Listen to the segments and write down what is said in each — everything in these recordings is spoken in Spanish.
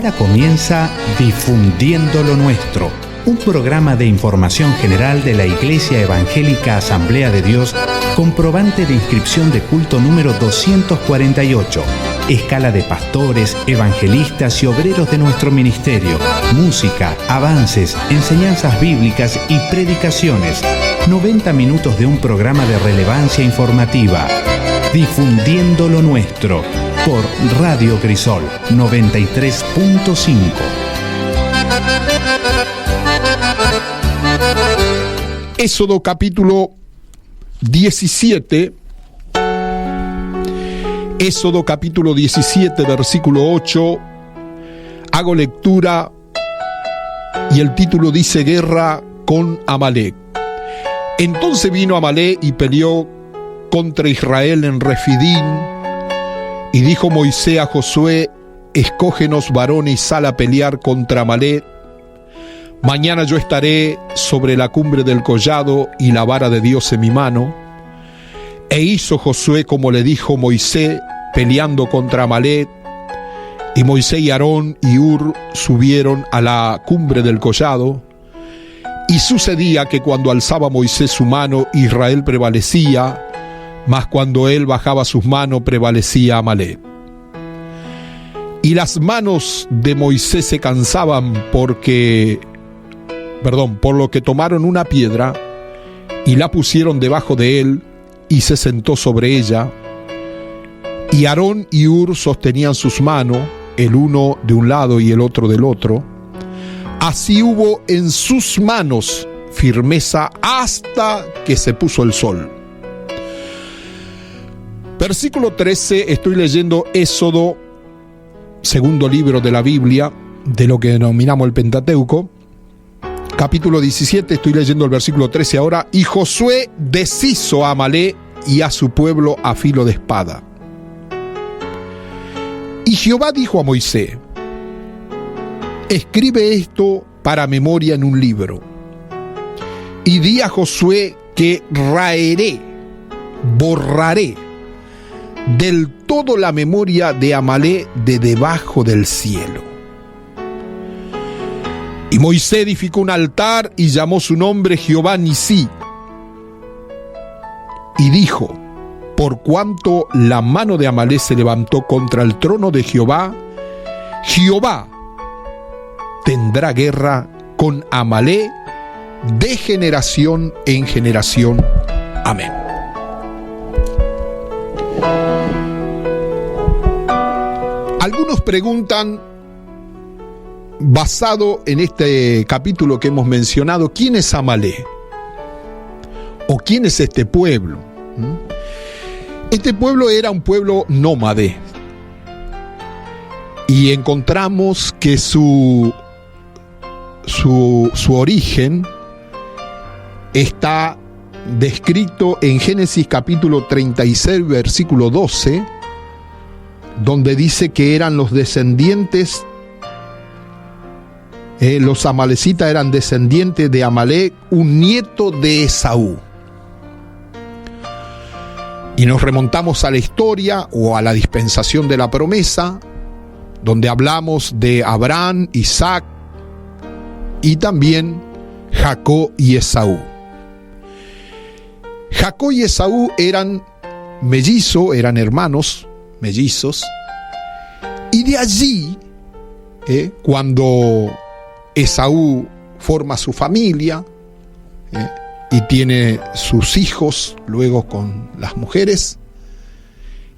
Ahora comienza Difundiendo lo Nuestro, un programa de información general de la Iglesia Evangélica Asamblea de Dios, comprobante de inscripción de culto número 248, escala de pastores, evangelistas y obreros de nuestro ministerio, música, avances, enseñanzas bíblicas y predicaciones. 90 minutos de un programa de relevancia informativa. Difundiendo lo Nuestro, por Radio Crisol 93.5. Éxodo capítulo 17. Éxodo capítulo 17, versículo 8. Hago lectura y el título dice: Guerra con Amalec. Entonces vino Amalec y peleó contra Israel en Refidín. Y dijo Moisés a Josué: escógenos varones y sal a pelear contra Amalec. Mañana yo estaré sobre la cumbre del collado y la vara de Dios en mi mano. E hizo Josué como le dijo Moisés, peleando contra Amalec. Y Moisés y Aarón y Hur subieron a la cumbre del collado. Y sucedía que cuando alzaba Moisés su mano, Israel prevalecía, mas cuando él bajaba sus manos, prevalecía Amalec. Y las manos de Moisés se cansaban por lo que tomaron una piedra y la pusieron debajo de él, y se sentó sobre ella. Y Aarón y Hur sostenían sus manos, el uno de un lado y el otro del otro. Así hubo en sus manos firmeza hasta que se puso el sol. Versículo 13, estoy leyendo Éxodo, segundo libro de la Biblia, de lo que denominamos el Pentateuco. Capítulo 17, estoy leyendo el versículo 13 ahora. Y Josué deshizo a Amalec y a su pueblo a filo de espada. Y Jehová dijo a Moisés: escribe esto para memoria en un libro. Y di a Josué que borraré del todo la memoria de Amalec de debajo del cielo. Y Moisés edificó un altar y llamó su nombre Jehová Nisí. Y dijo: por cuanto la mano de Amalec se levantó contra el trono de Jehová, Jehová tendrá guerra con Amalec de generación en generación. Amén. Algunos preguntan, basado en este capítulo que hemos mencionado, ¿quién es Amalec? ¿O quién es este pueblo? Este pueblo era un pueblo nómade. Y encontramos que su origen está descrito en Génesis capítulo 36, versículo 12, donde dice que eran los descendientes, los amalecitas eran descendientes de Amalec, un nieto de Esaú. Y nos remontamos a la historia o a la dispensación de la promesa, donde hablamos de Abraham, Isaac y también Jacob y Esaú. Jacob y Esaú eran mellizos, eran hermanos mellizos, y de allí, cuando Esaú forma su familia y tiene sus hijos luego con las mujeres,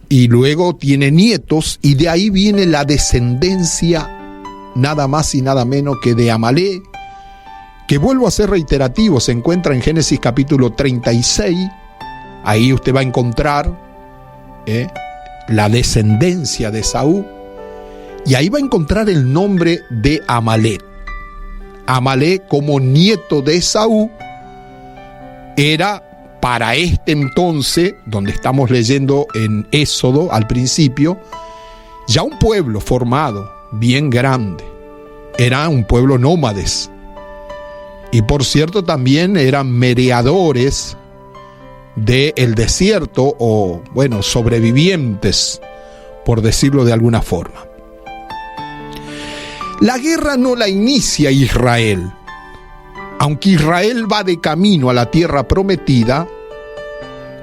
y luego tiene nietos, y de ahí viene la descendencia nada más y nada menos que de Amalec, que, vuelvo a ser reiterativo, se encuentra en Génesis capítulo 36. Ahí usted va a encontrar la descendencia de Esaú, y ahí va a encontrar el nombre de Amalec. Amalec, como nieto de Esaú, era para este entonces, donde estamos leyendo en Éxodo al principio, ya un pueblo formado, bien grande. Era un pueblo nómades. Y por cierto, también eran merodeadores del desierto, o bueno, sobrevivientes, por decirlo de alguna forma. La guerra no la inicia Israel. Aunque Israel va de camino a la tierra prometida,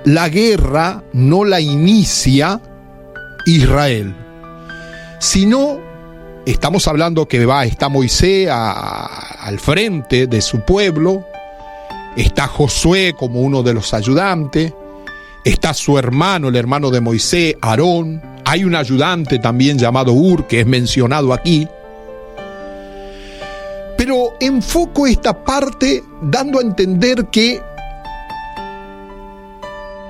la guerra no la inicia Israel, sino estamos hablando que está Moisés al frente de su pueblo, está Josué como uno de los ayudantes, está su hermano, el hermano de Moisés, Aarón, hay un ayudante también llamado Ur, que es mencionado aquí. Pero enfoco esta parte dando a entender que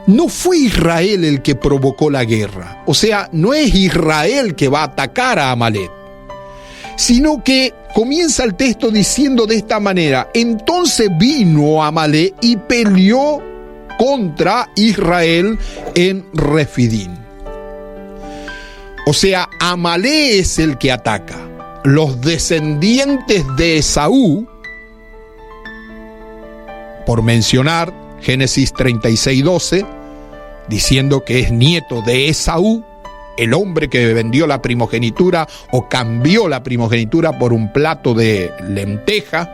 no fue Israel el que provocó la guerra. O sea, no es Israel que va a atacar a Amalek, sino que comienza el texto diciendo de esta manera: entonces vino Amalek y peleó contra Israel en Refidim. O sea, Amalek es el que ataca. Los descendientes de Esaú, por mencionar Génesis 36:12, diciendo que es nieto de Esaú, el hombre que vendió la primogenitura o cambió la primogenitura por un plato de lenteja,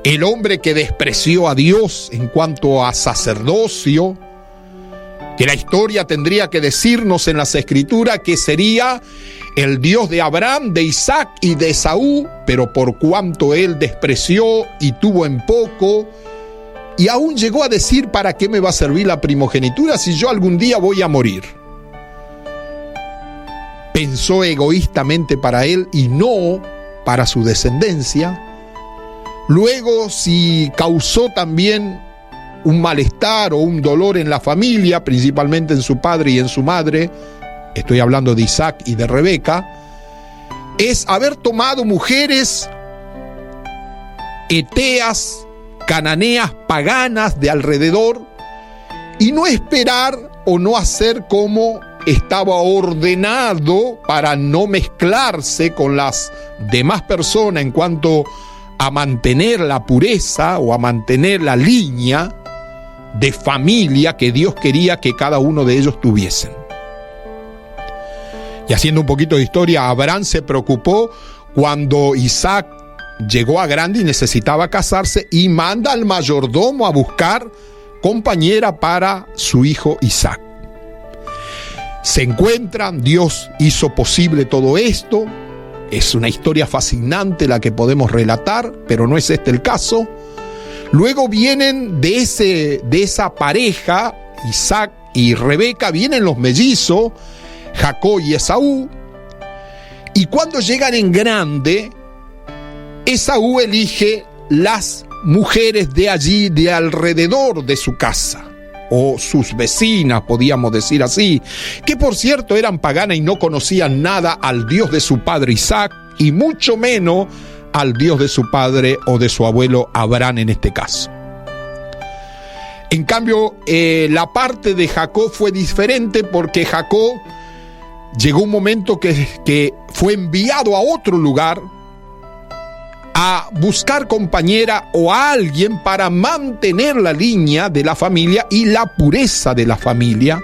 el hombre que despreció a Dios en cuanto a sacerdocio, que la historia tendría que decirnos en las Escrituras que sería el Dios de Abraham, de Isaac y de Esaú, pero por cuanto él despreció y tuvo en poco, y aún llegó a decir: ¿para qué me va a servir la primogenitura si yo algún día voy a morir? Pensó egoístamente para él y no para su descendencia. Luego, si causó también un malestar o un dolor en la familia, principalmente en su padre y en su madre, estoy hablando de Isaac y de Rebeca, es haber tomado mujeres eteas, cananeas, paganas de alrededor, y no esperar o no hacer como estaba ordenado para no mezclarse con las demás personas en cuanto a mantener la pureza o a mantener la línea de familia que Dios quería que cada uno de ellos tuviesen. Y haciendo un poquito de historia, Abraham se preocupó cuando Isaac llegó a grande y necesitaba casarse, y manda al mayordomo a buscar compañera para su hijo Isaac. Se encuentran, Dios hizo posible todo esto. Es una historia fascinante la que podemos relatar, pero no es este el caso. Luego vienen de esa pareja, Isaac y Rebeca, vienen los mellizos, Jacob y Esaú. Y cuando llegan en grande, Esaú elige las mujeres de allí, de alrededor de su casa, o sus vecinas, podíamos decir así, que por cierto eran paganas y no conocían nada al Dios de su padre Isaac, y mucho menos al Dios de su padre o de su abuelo Abraham en este caso. En cambio, la parte de Jacob fue diferente, porque Jacob llegó un momento que fue enviado a otro lugar a buscar compañera o a alguien para mantener la línea de la familia y la pureza de la familia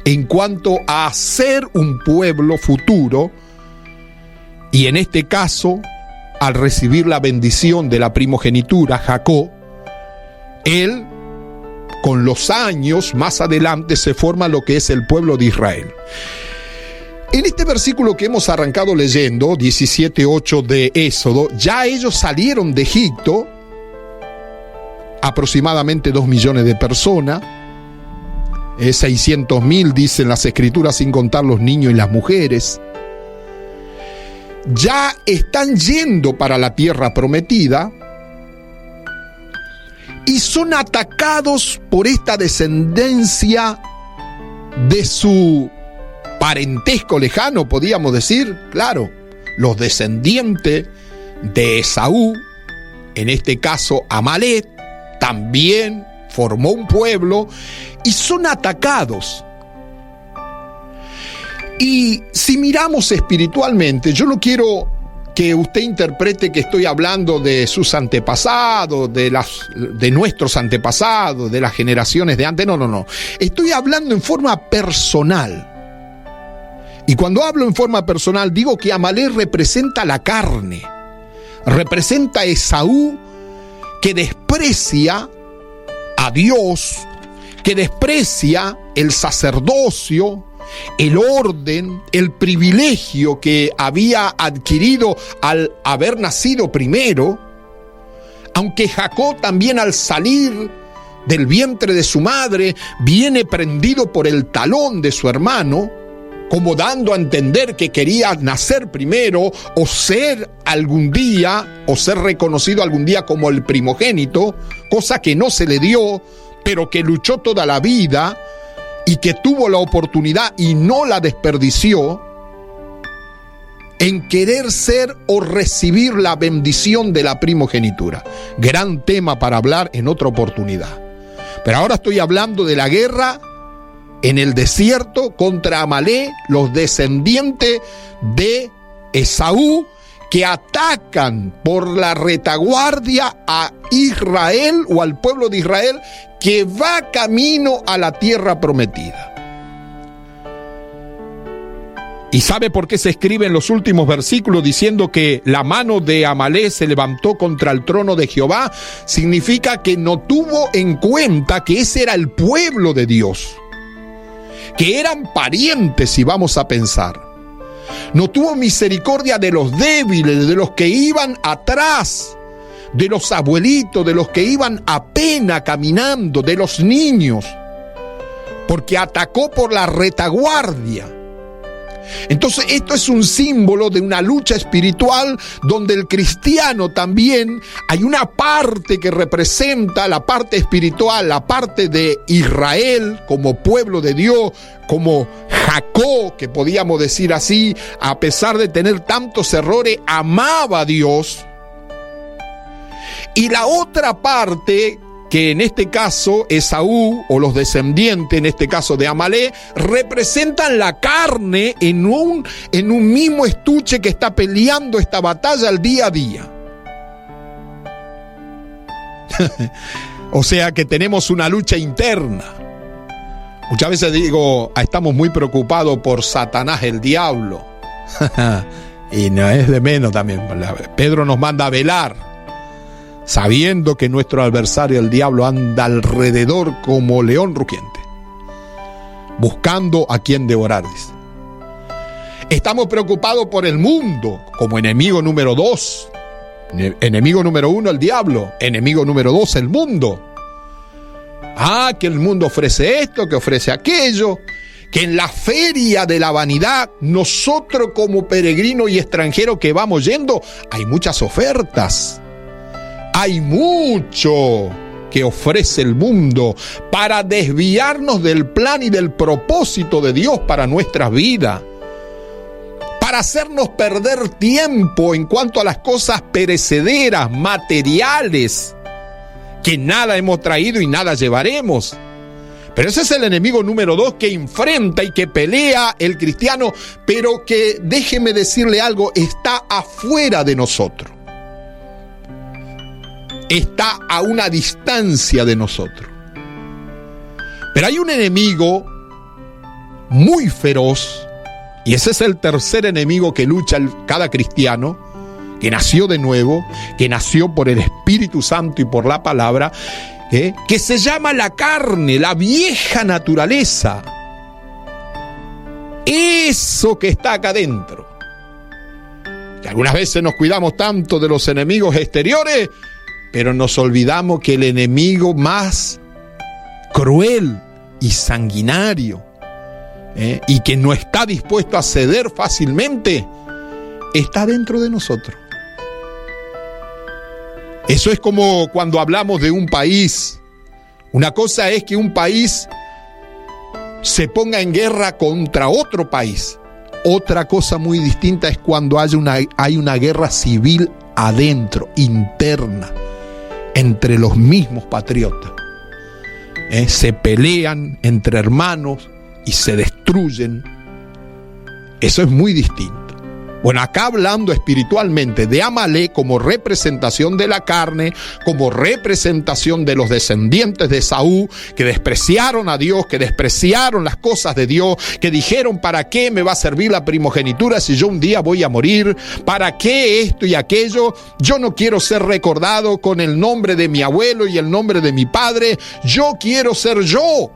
en cuanto a ser un pueblo futuro. Y en este caso, al recibir la bendición de la primogenitura, Jacob, él, con los años, más adelante, se forma lo que es el pueblo de Israel. En este versículo que hemos arrancado leyendo, 17:8 de Éxodo, ya ellos salieron de Egipto, aproximadamente 2 millones de personas, 600.000 dicen las Escrituras, sin contar los niños y las mujeres. Ya están yendo para la tierra prometida y son atacados por esta descendencia de su parentesco lejano, podíamos decir, claro, los descendientes de Esaú, en este caso Amalek, también formó un pueblo y son atacados. Y si miramos espiritualmente, yo no quiero que usted interprete que estoy hablando de sus antepasados, de nuestros antepasados, de las generaciones de antes, no. Estoy hablando en forma personal. Y cuando hablo en forma personal, digo que Amalek representa la carne, representa a Esaú, que desprecia a Dios, que desprecia el sacerdocio, el orden, el privilegio que había adquirido al haber nacido primero, aunque Jacob también al salir del vientre de su madre viene prendido por el talón de su hermano, como dando a entender que quería nacer primero o ser algún día, o ser reconocido algún día como el primogénito, cosa que no se le dio, pero que luchó toda la vida y que tuvo la oportunidad y no la desperdició en querer ser o recibir la bendición de la primogenitura. Gran tema para hablar en otra oportunidad. Pero ahora estoy hablando de la guerra en el desierto contra Amalek, los descendientes de Esaú, que atacan por la retaguardia a Israel o al pueblo de Israel que va camino a la tierra prometida. ¿Y sabe por qué se escribe en los últimos versículos diciendo que la mano de Amalek se levantó contra el trono de Jehová? Significa que no tuvo en cuenta que ese era el pueblo de Dios, que eran parientes, si vamos a pensar. No tuvo misericordia de los débiles, de los que iban atrás, de los abuelitos, de los que iban apenas caminando, de los niños, porque atacó por la retaguardia. Entonces esto es un símbolo de una lucha espiritual donde el cristiano también hay una parte que representa la parte espiritual, la parte de Israel como pueblo de Dios, como Jacob, que podíamos decir así, a pesar de tener tantos errores, amaba a Dios. Y la otra parte, que en este caso Esaú o los descendientes, en este caso de Amalek, representan la carne en un mismo estuche que está peleando esta batalla al día a día. O sea que tenemos una lucha interna. Muchas veces digo, estamos muy preocupados por Satanás, el diablo. Y no es de menos también. Pedro nos manda a velar, sabiendo que nuestro adversario, el diablo, anda alrededor como león rugiente, buscando a quien devorar, dice. Estamos preocupados por el mundo, como enemigo número 2. Enemigo número 1, el diablo. Enemigo número 2, el mundo. Que el mundo ofrece esto, que ofrece aquello, que en la feria de la vanidad, nosotros como peregrinos y extranjeros que vamos yendo, hay muchas ofertas. Hay mucho que ofrece el mundo para desviarnos del plan y del propósito de Dios para nuestras vidas, para hacernos perder tiempo en cuanto a las cosas perecederas, materiales, que nada hemos traído y nada llevaremos. Pero ese es el enemigo número 2 que enfrenta y que pelea el cristiano, pero que, déjeme decirle algo, está afuera de nosotros. Está a una distancia de nosotros. Pero hay un enemigo muy feroz, y ese es el tercer enemigo que lucha cada cristiano, que nació de nuevo, que nació por el Espíritu Santo y por la palabra, que se llama la carne, la vieja naturaleza. Eso que está acá adentro. Que algunas veces nos cuidamos tanto de los enemigos exteriores, pero nos olvidamos que el enemigo más cruel y sanguinario, y que no está dispuesto a ceder fácilmente, está dentro de nosotros. Eso es como cuando hablamos de un país. Una cosa es que un país se ponga en guerra contra otro país. Otra cosa muy distinta es cuando hay una guerra civil adentro, interna, entre los mismos patriotas. Se pelean entre hermanos y se destruyen. Eso es muy distinto. Bueno, acá hablando espiritualmente de Amalek como representación de la carne, como representación de los descendientes de Esaú, que despreciaron a Dios, que despreciaron las cosas de Dios, que dijeron, ¿para qué me va a servir la primogenitura si yo un día voy a morir? ¿Para qué esto y aquello? Yo no quiero ser recordado con el nombre de mi abuelo y el nombre de mi padre. Yo quiero ser yo.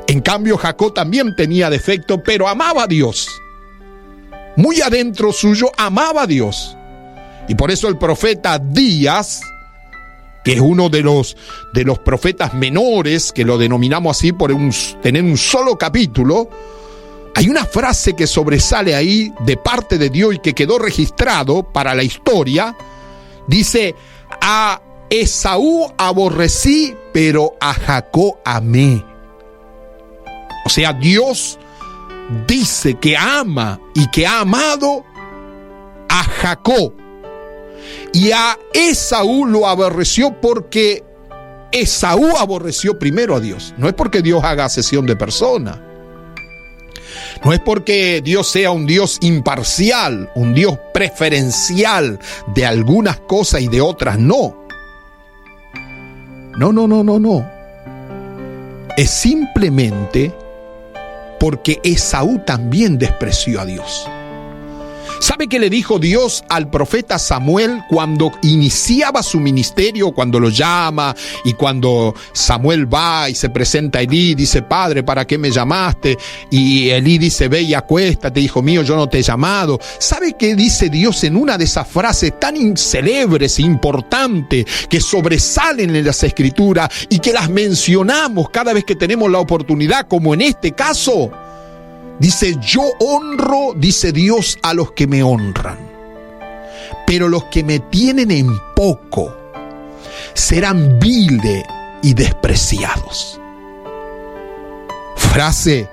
En cambio, Jacob también tenía defecto, pero amaba a Dios. Muy adentro suyo amaba a Dios. Y por eso el profeta Días, que es uno de los profetas menores, que lo denominamos así por tener un solo capítulo, hay una frase que sobresale ahí de parte de Dios y que quedó registrado para la historia. Dice: a Esaú aborrecí, pero a Jacob amé. O sea, Dios dice que ama y que ha amado a Jacob. Y a Esaú lo aborreció porque Esaú aborreció primero a Dios. No es porque Dios haga acepción de persona. No es porque Dios sea un Dios imparcial, un Dios preferencial de algunas cosas y de otras no. No. Es simplemente porque Esaú también despreció a Dios. ¿Sabe qué le dijo Dios al profeta Samuel cuando iniciaba su ministerio, cuando lo llama y cuando Samuel va y se presenta a Elí? Dice: Padre, ¿para qué me llamaste? Y Elí dice: ve y acuéstate, hijo mío, yo no te he llamado. ¿Sabe qué dice Dios en una de esas frases tan célebres e importantes que sobresalen en las Escrituras y que las mencionamos cada vez que tenemos la oportunidad, como en este caso? Dice: yo honro, dice Dios, a los que me honran, pero los que me tienen en poco serán viles y despreciados. Frase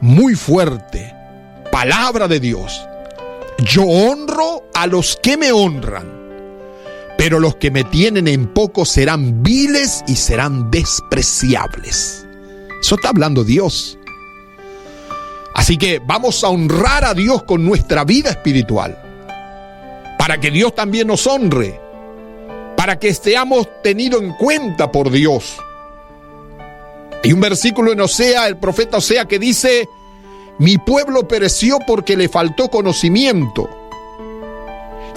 muy fuerte, palabra de Dios. Yo honro a los que me honran, pero los que me tienen en poco serán viles y serán despreciables. Eso está hablando Dios. Así que vamos a honrar a Dios con nuestra vida espiritual, para que Dios también nos honre, para que seamos tenidos en cuenta por Dios. Hay un versículo en Osea, el profeta Osea, que dice: mi pueblo pereció porque le faltó conocimiento.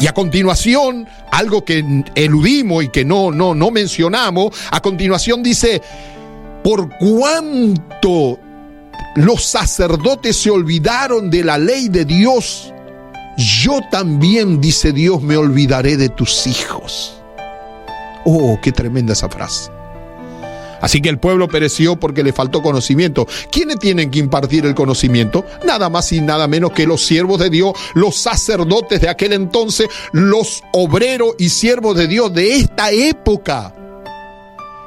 Y a continuación, algo que eludimos y que no mencionamos, a continuación dice: por cuanto los sacerdotes se olvidaron de la ley de Dios, yo también, dice Dios, me olvidaré de tus hijos. Oh, qué tremenda esa frase. Así que el pueblo pereció porque le faltó conocimiento. ¿Quiénes tienen que impartir el conocimiento? Nada más y nada menos que los siervos de Dios, los sacerdotes de aquel entonces, los obreros y siervos de Dios de esta época.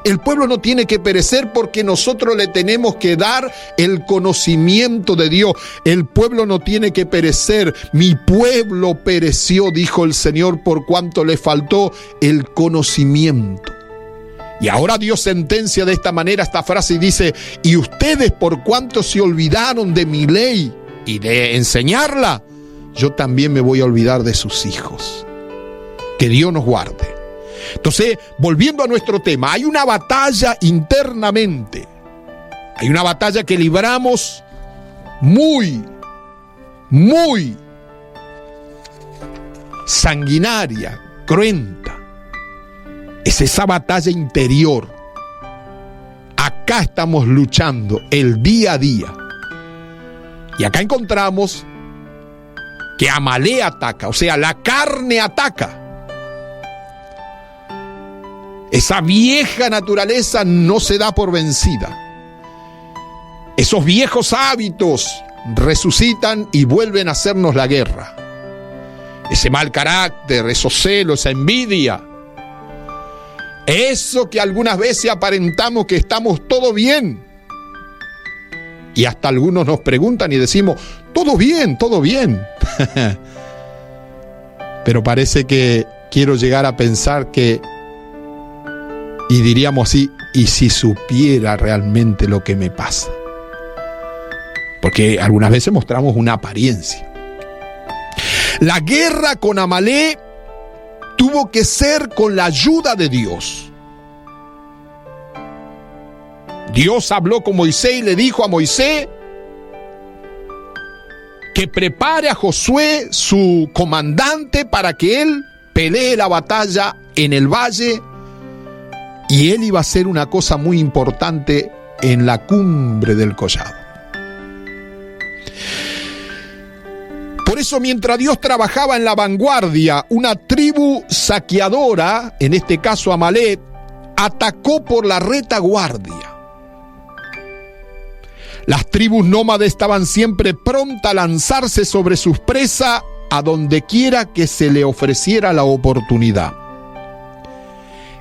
El pueblo no tiene que perecer porque nosotros le tenemos que dar el conocimiento de Dios. El pueblo no tiene que perecer. Mi pueblo pereció, dijo el Señor, por cuanto le faltó el conocimiento. Y ahora Dios sentencia de esta manera esta frase y dice: y ustedes, por cuanto se olvidaron de mi ley y de enseñarla, yo también me voy a olvidar de sus hijos. Que Dios nos guarde. Entonces, volviendo a nuestro tema, hay una batalla internamente. Hay una batalla que libramos muy sanguinaria, cruenta. Es esa batalla interior. Acá estamos luchando el día a día. Y acá encontramos que Amalek ataca, o sea, la carne ataca. Esa vieja naturaleza no se da por vencida. Esos viejos hábitos resucitan y vuelven a hacernos la guerra. Ese mal carácter, esos celos, esa envidia. Eso que algunas veces aparentamos que estamos todo bien. Y hasta algunos nos preguntan y decimos: todo bien, todo bien. Pero parece que quiero llegar a pensar que, y diríamos así, ¿y si supiera realmente lo que me pasa? porque algunas veces mostramos una apariencia. La guerra con Amalek tuvo que ser con la ayuda de Dios. Dios habló con Moisés y le dijo a Moisés que prepare a Josué, su comandante, para que él pelee la batalla en el valle, y él iba a hacer una cosa muy importante en la cumbre del collado. Por eso, mientras Dios trabajaba en la vanguardia, una tribu saqueadora, en este caso Amalek, atacó por la retaguardia. Las tribus nómades estaban siempre prontas a lanzarse sobre sus presas a donde quiera que se le ofreciera la oportunidad.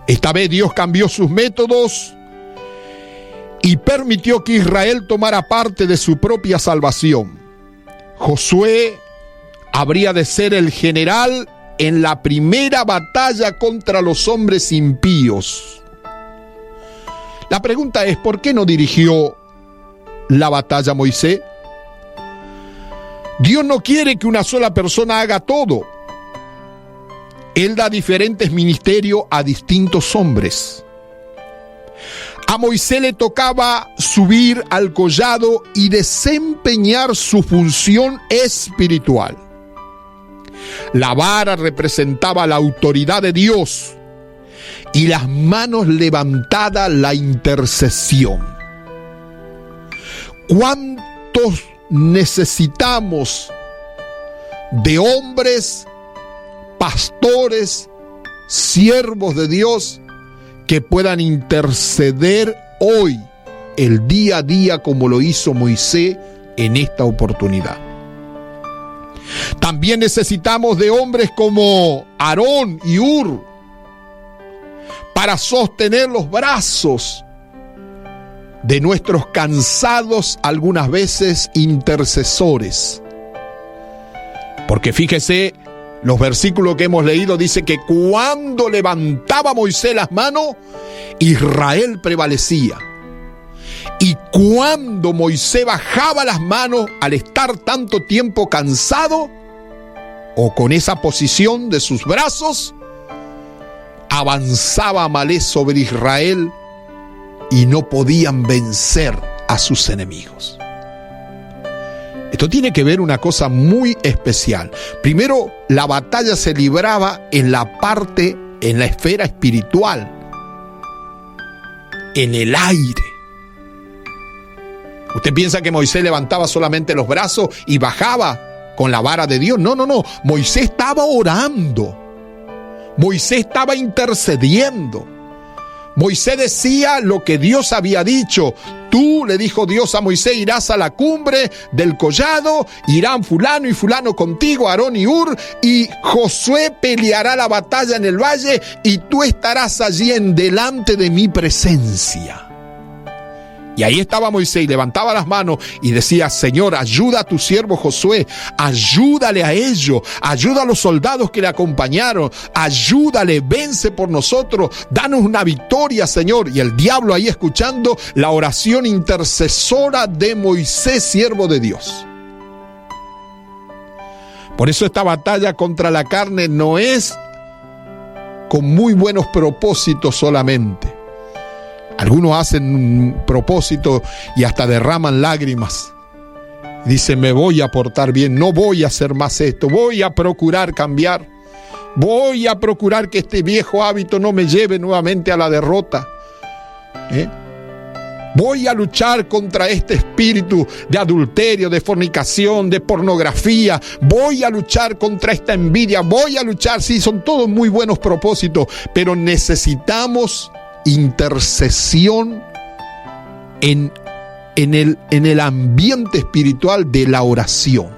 Esta vez Dios cambió sus métodos y permitió que Israel tomara parte de su propia salvación. Josué habría de ser el general en la primera batalla contra los hombres impíos. La pregunta es, ¿por qué no dirigió la batalla Moisés? Dios no quiere que una sola persona haga todo. Él da diferentes ministerios a distintos hombres. A Moisés le tocaba subir al collado y desempeñar su función espiritual. La vara representaba la autoridad de Dios y las manos levantadas la intercesión. ¿Cuántos necesitamos de hombres, pastores, siervos de Dios que puedan interceder hoy, el día a día, como lo hizo Moisés en esta oportunidad? También necesitamos de hombres como Aarón y Hur para sostener los brazos de nuestros cansados, algunas veces intercesores. Porque fíjese, los versículos que hemos leído dice que cuando levantaba Moisés las manos, Israel prevalecía. Y cuando Moisés bajaba las manos, al estar tanto tiempo cansado, o con esa posición de sus brazos, avanzaba Amalek sobre Israel y no podían vencer a sus enemigos. Esto tiene que ver una cosa muy especial. Primero, la batalla se libraba en la esfera espiritual, en el aire. ¿Usted piensa que Moisés levantaba solamente los brazos y bajaba con la vara de Dios? No. Moisés estaba orando. Moisés estaba intercediendo. Moisés decía lo que Dios había dicho. Tú, le dijo Dios a Moisés, irás a la cumbre del collado, irán fulano y fulano contigo, Aarón y Hur, y Josué peleará la batalla en el valle, y tú estarás allí en delante de mi presencia. Y ahí estaba Moisés, levantaba las manos y decía: Señor, ayuda a tu siervo Josué, ayúdale a ellos, ayuda a los soldados que le acompañaron, ayúdale, vence por nosotros, danos una victoria, Señor. Y el diablo ahí escuchando la oración intercesora de Moisés, siervo de Dios. Por eso esta batalla contra la carne no es con muy buenos propósitos solamente. Algunos hacen un propósito y hasta derraman lágrimas. Dicen: me voy a portar bien, no voy a hacer más esto, voy a procurar cambiar, voy a procurar que este viejo hábito no me lleve nuevamente a la derrota. Voy a luchar contra este espíritu de adulterio, de fornicación, de pornografía. Voy a luchar contra esta envidia, voy a luchar. Sí, son todos muy buenos propósitos, pero necesitamos intercesión en el ambiente espiritual de la oración.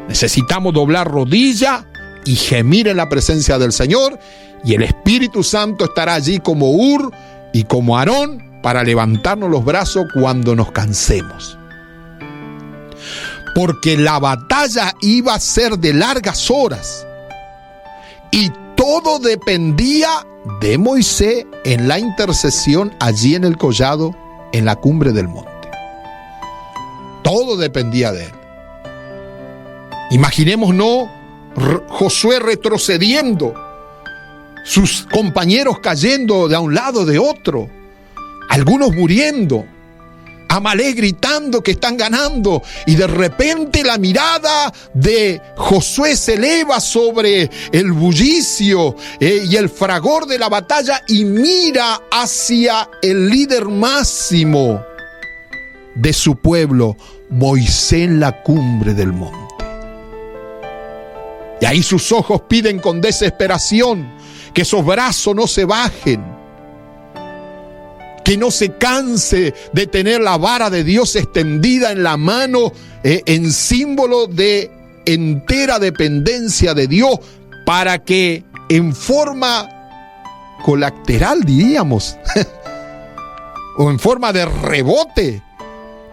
Necesitamos doblar rodilla y gemir en la presencia del Señor, y el Espíritu Santo estará allí como Hur y como Aarón para levantarnos los brazos cuando nos cansemos. Porque la batalla iba a ser de largas horas y todo dependía de Moisés en la intercesión allí en el collado, en la cumbre del monte. Todo dependía de él. Imaginémonos Josué retrocediendo, sus compañeros cayendo de un lado de otro, algunos muriendo, Amalek gritando que están ganando, y de repente la mirada de Josué se eleva sobre el bullicio y el fragor de la batalla y mira hacia el líder máximo de su pueblo, Moisés, en la cumbre del monte. Y ahí sus ojos piden con desesperación que esos brazos no se bajen, que no se canse de tener la vara de Dios extendida en la mano, en símbolo de entera dependencia de Dios, para que en forma colateral, diríamos, o en forma de rebote,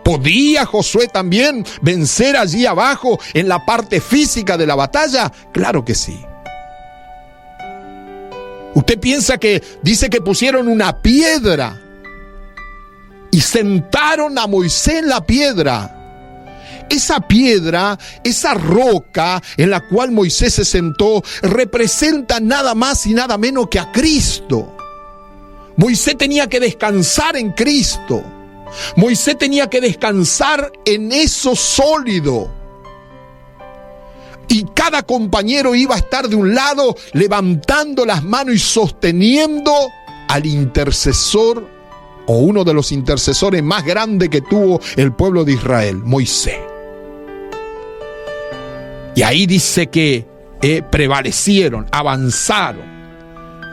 ¿podía Josué también vencer allí abajo en la parte física de la batalla? Claro que sí. Usted piensa que dice que pusieron una piedra y sentaron a Moisés en la piedra. Esa piedra, esa roca en la cual Moisés se sentó, representa nada más y nada menos que a Cristo. Moisés tenía que descansar en Cristo. Moisés tenía que descansar en eso sólido. Y cada compañero iba a estar de un lado levantando las manos y sosteniendo al intercesor, o uno de los intercesores más grandes que tuvo el pueblo de Israel, Moisés. Y ahí dice que prevalecieron, avanzaron.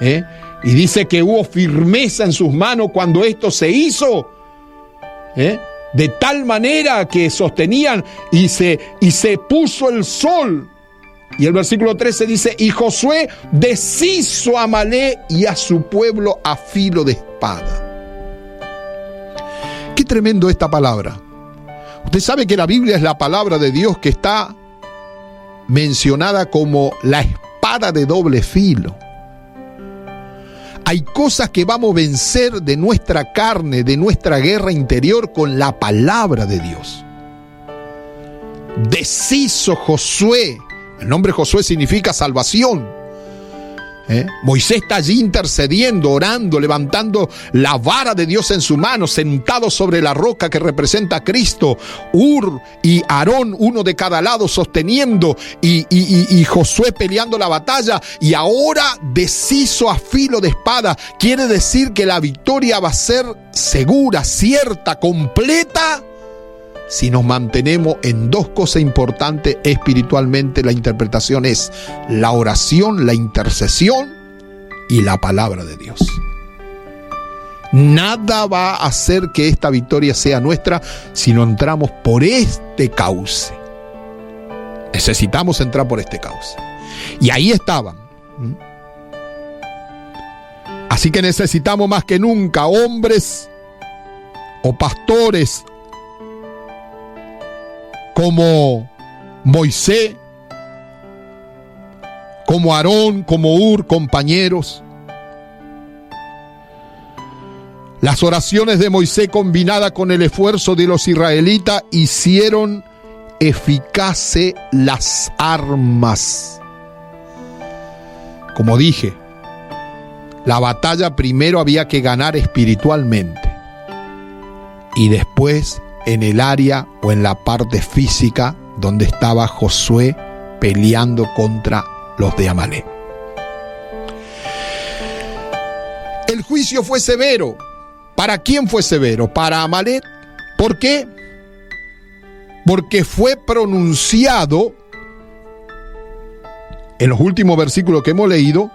Y dice que hubo firmeza en sus manos cuando esto se hizo. De tal manera que sostenían y se puso el sol. Y el versículo 13 dice: y Josué deshizo a Amalek y a su pueblo a filo de espada. Qué tremendo esta palabra. Usted sabe que la Biblia es la palabra de Dios que está mencionada como la espada de doble filo. Hay cosas que vamos a vencer de nuestra carne, de nuestra guerra interior, con la palabra de Dios. Deshizo Josué. El nombre Josué significa salvación. Moisés está allí intercediendo, orando, levantando la vara de Dios en su mano, sentado sobre la roca que representa a Cristo. Hur y Aarón, uno de cada lado, sosteniendo, y Josué peleando la batalla. Y ahora deshizo a filo de espada. Quiere decir que la victoria va a ser segura, cierta, completa, si nos mantenemos en dos cosas importantes espiritualmente. La interpretación es la oración, la intercesión y la palabra de Dios. Nada va a hacer que esta victoria sea nuestra si no entramos por este cauce. Necesitamos entrar por este cauce. Y ahí estaban. Así que necesitamos más que nunca hombres o pastores como Moisés, como Aarón, como Hur, compañeros. Las oraciones de Moisés combinadas con el esfuerzo de los israelitas hicieron eficaces las armas. Como dije, la batalla primero había que ganar espiritualmente y después en el área o en la parte física donde estaba Josué peleando contra los de Amalek. El juicio fue severo. ¿Para quién fue severo? Para Amalek. ¿Por qué? Porque fue pronunciado en los últimos versículos que hemos leído,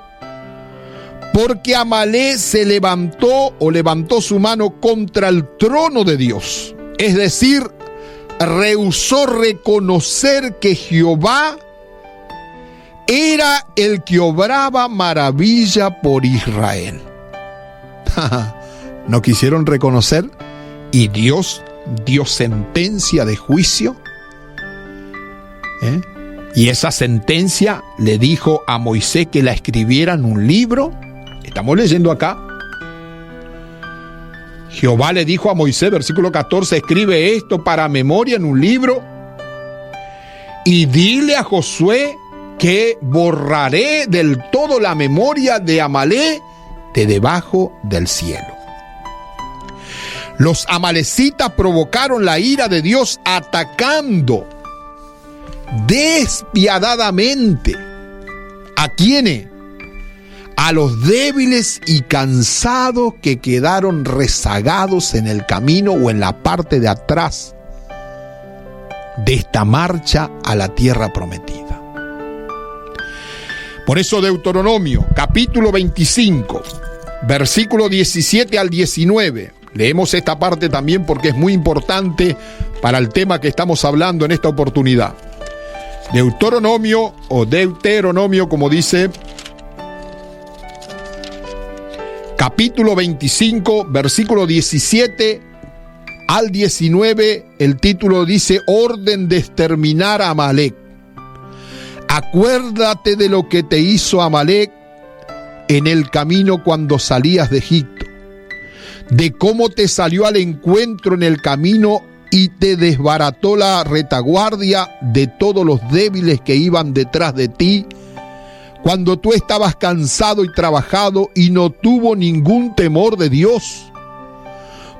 porque Amalek se levantó o levantó su mano contra el trono de Dios. Es decir, rehusó reconocer que Jehová era el que obraba maravilla por Israel. No quisieron reconocer y Dios dio sentencia de juicio. Y esa sentencia le dijo a Moisés que la escribiera en un libro. Estamos leyendo acá. Jehová le dijo a Moisés, versículo 14, escribe esto para memoria en un libro y dile a Josué que borraré del todo la memoria de Amalek de debajo del cielo. Los amalecitas provocaron la ira de Dios atacando despiadadamente. ¿A quiénes? A los débiles y cansados que quedaron rezagados en el camino o en la parte de atrás de esta marcha a la tierra prometida. Por eso Deuteronomio, capítulo 25, versículo 17 al 19. Leemos esta parte también porque es muy importante para el tema que estamos hablando en esta oportunidad. Deuteronomio o Deuteronomio, como dice, capítulo 25, versículo 17 al 19, el título dice, orden de exterminar a Amalek. Acuérdate de lo que te hizo Amalek en el camino cuando salías de Egipto, de cómo te salió al encuentro en el camino y te desbarató la retaguardia de todos los débiles que iban detrás de ti, cuando tú estabas cansado y trabajado y no tuvo ningún temor de Dios.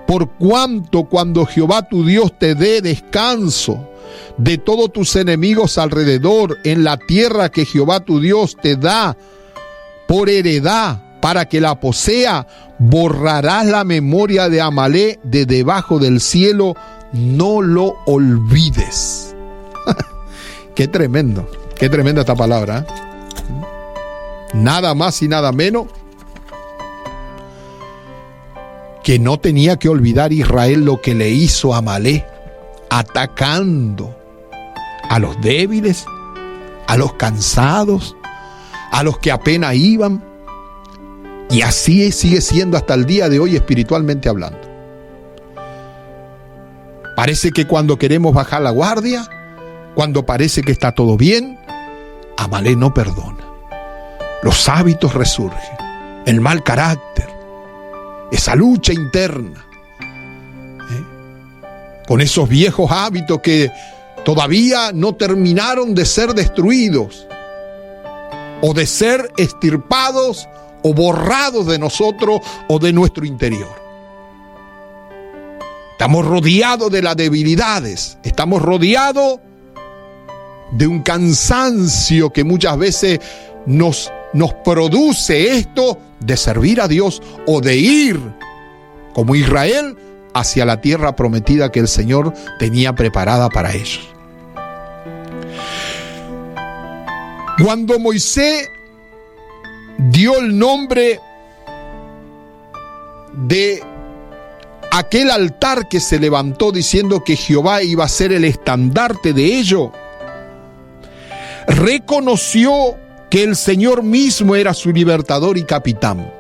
Por cuanto cuando Jehová tu Dios te dé descanso de todos tus enemigos alrededor en la tierra que Jehová tu Dios te da por heredad para que la posea, borrarás la memoria de Amalek de debajo del cielo, no lo olvides. Qué tremenda esta palabra, ¿eh? Nada más y nada menos que no tenía que olvidar Israel lo que le hizo a Amalek, atacando a los débiles, a los cansados, a los que apenas iban. Y así sigue siendo hasta el día de hoy espiritualmente hablando. Parece que cuando queremos bajar la guardia, cuando parece que está todo bien, Amalek no perdona. Los hábitos resurgen, el mal carácter, esa lucha interna, con esos viejos hábitos que todavía no terminaron de ser destruidos o de ser extirpados o borrados de nosotros o de nuestro interior. Estamos rodeados de las debilidades, estamos rodeados de un cansancio que muchas veces nos produce esto de servir a Dios o de ir como Israel hacia la tierra prometida que el Señor tenía preparada para ellos. Cuando Moisés dio el nombre de aquel altar que se levantó diciendo que Jehová iba a ser el estandarte de ello, reconoció que el Señor mismo era su libertador y capitán.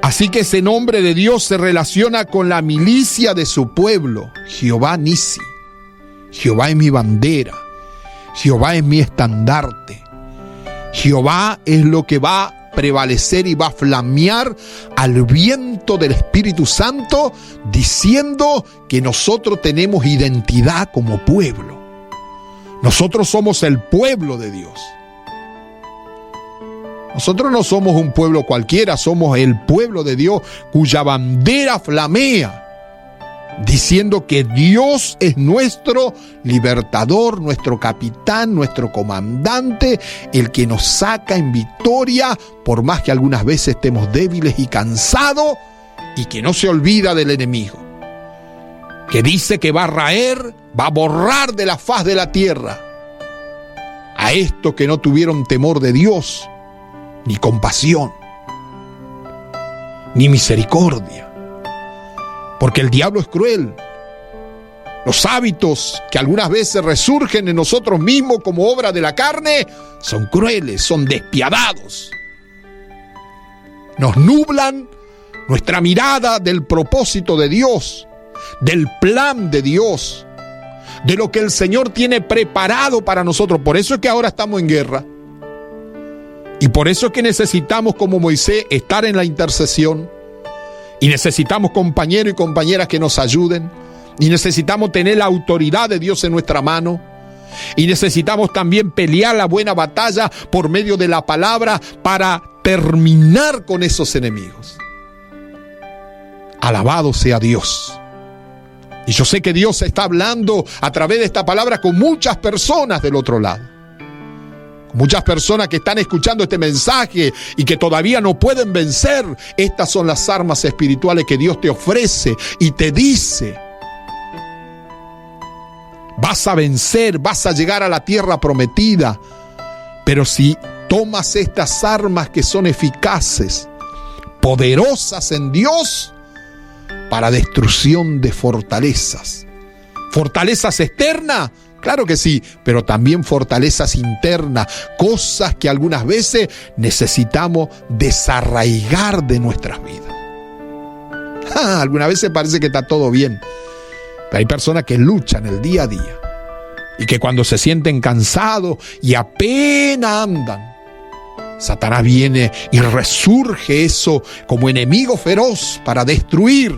Así que ese nombre de Dios se relaciona con la milicia de su pueblo. Jehová Nisi. Jehová es mi bandera. Jehová es mi estandarte. Jehová es lo que va a prevalecer y va a flamear al viento del Espíritu Santo, diciendo que nosotros tenemos identidad como pueblo. Nosotros somos el pueblo de Dios. Nosotros no somos un pueblo cualquiera, somos el pueblo de Dios cuya bandera flamea, diciendo que Dios es nuestro libertador, nuestro capitán, nuestro comandante, el que nos saca en victoria, por más que algunas veces estemos débiles y cansados, y que no se olvida del enemigo, que dice que va a raer, va a borrar de la faz de la tierra a estos que no tuvieron temor de Dios, ni compasión, ni misericordia. Porque el diablo es cruel. Los hábitos que algunas veces resurgen en nosotros mismos como obra de la carne son crueles, son despiadados. Nos nublan nuestra mirada del propósito de Dios, del plan de Dios, de lo que el Señor tiene preparado para nosotros. Por eso es que ahora estamos en guerra. Y por eso es que necesitamos, como Moisés, estar en la intercesión, Y necesitamos compañeros y compañeras que nos ayuden. Y necesitamos tener la autoridad de Dios en nuestra mano. Y necesitamos también pelear la buena batalla por medio de la palabra para terminar con esos enemigos. Alabado sea Dios. Y yo sé que Dios está hablando a través de esta palabra con muchas personas del otro lado. Muchas personas que están escuchando este mensaje y que todavía no pueden vencer. Estas son las armas espirituales que Dios te ofrece y te dice: vas a vencer, vas a llegar a la tierra prometida. Pero si tomas estas armas que son eficaces, poderosas en Dios, para destrucción de fortalezas. ¿Fortalezas externas? Claro que sí, pero también fortalezas internas, cosas que algunas veces necesitamos desarraigar de nuestras vidas. Algunas veces parece que está todo bien, pero hay personas que luchan el día a día y que cuando se sienten cansados y apenas andan, Satanás viene y resurge eso como enemigo feroz para destruir.